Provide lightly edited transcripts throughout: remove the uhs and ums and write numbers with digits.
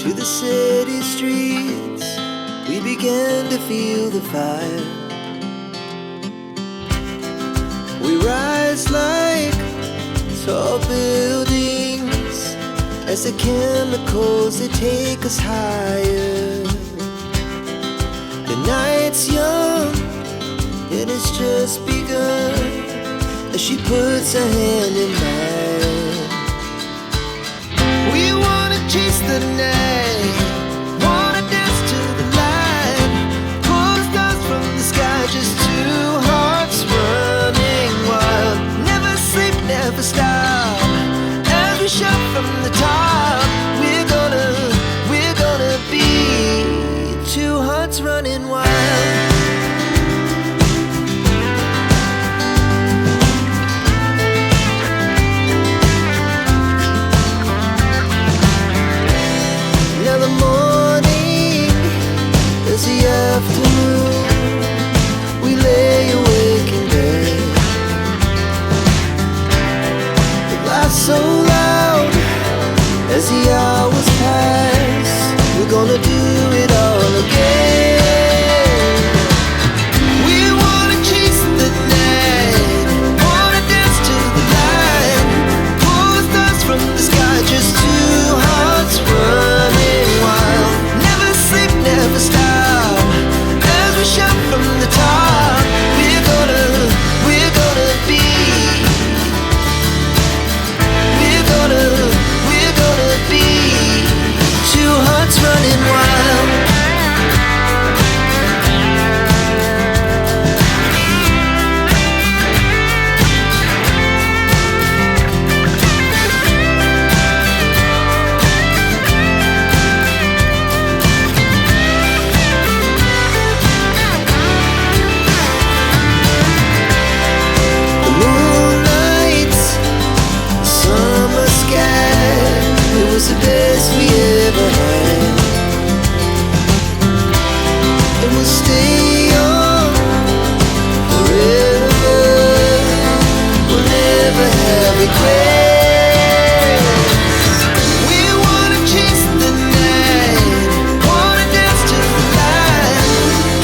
to the city streets, we began to feel the fire. We rise like tall buildings as the chemicals, they take us higher. The night's young and it's just begun as she puts her hand in mine. We wanna chase the night, wanna dance to the light, pull the stars from the sky, just two hearts running wild. Never sleep, never stop, as we shout from the top. We're gonna be two hearts running wild. Now the morning is the afternoon, we lay awake in bed. The laughs so loud as the hours pass, we're gonna do it all again. We wanna chase the night, wanna dance to the light, pull the stars from the sky, just two hearts running wild. Never sleep, never stop, as we shout from the top. We're gonna be, we're gonna be two hearts running wild. The moonlight, summer sky, it was the best we ever had. And we'll stay young forever, we'll never have regrets. We wanna chase the night, wanna dance to the light,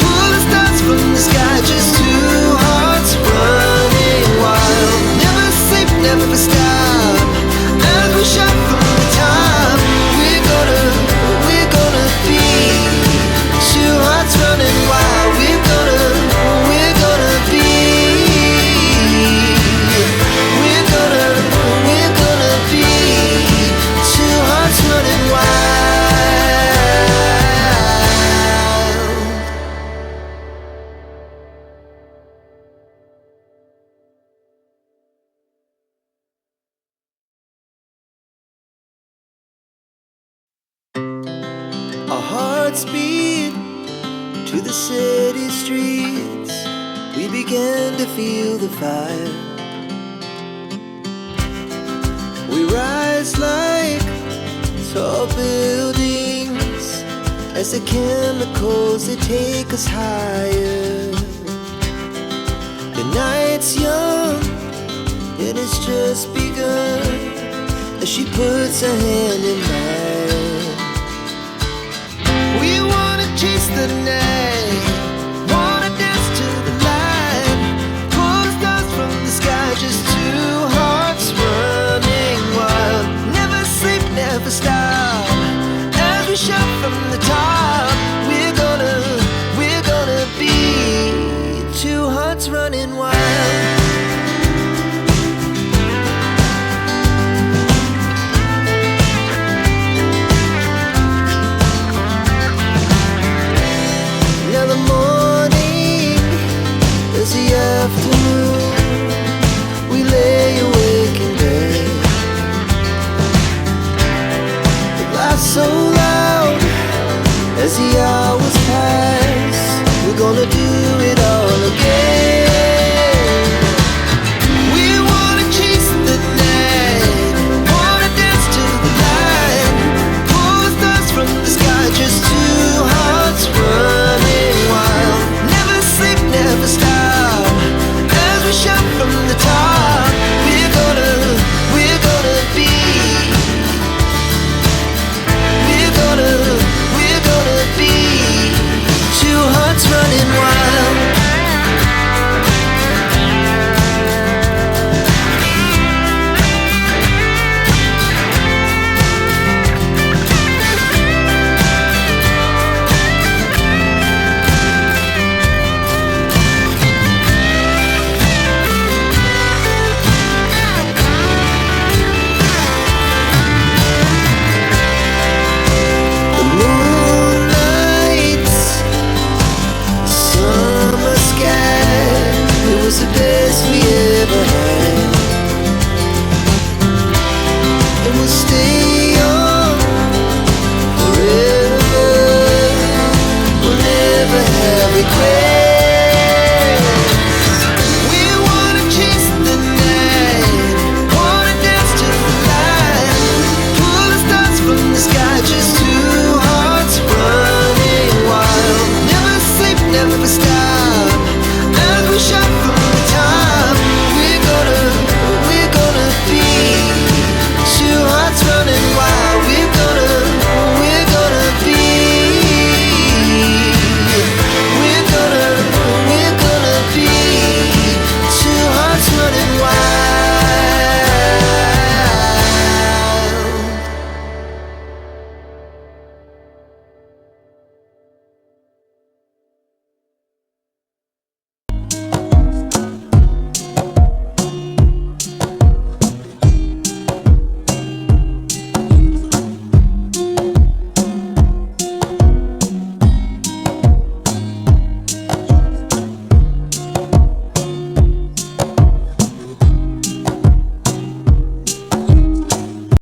pull the stars from the sky, just two hearts running wild. Never sleep, never stop, as we shout from the top. We're gonna be two hearts running wild. We're gonna be, we're gonna be two hearts running wild. Our hearts beat to the city streets, we began to feel the fire. We rise like tall buildings as the chemicals, they take us higher. The night's young and it's just begun as she puts her hand in mine. We wanna chase the night,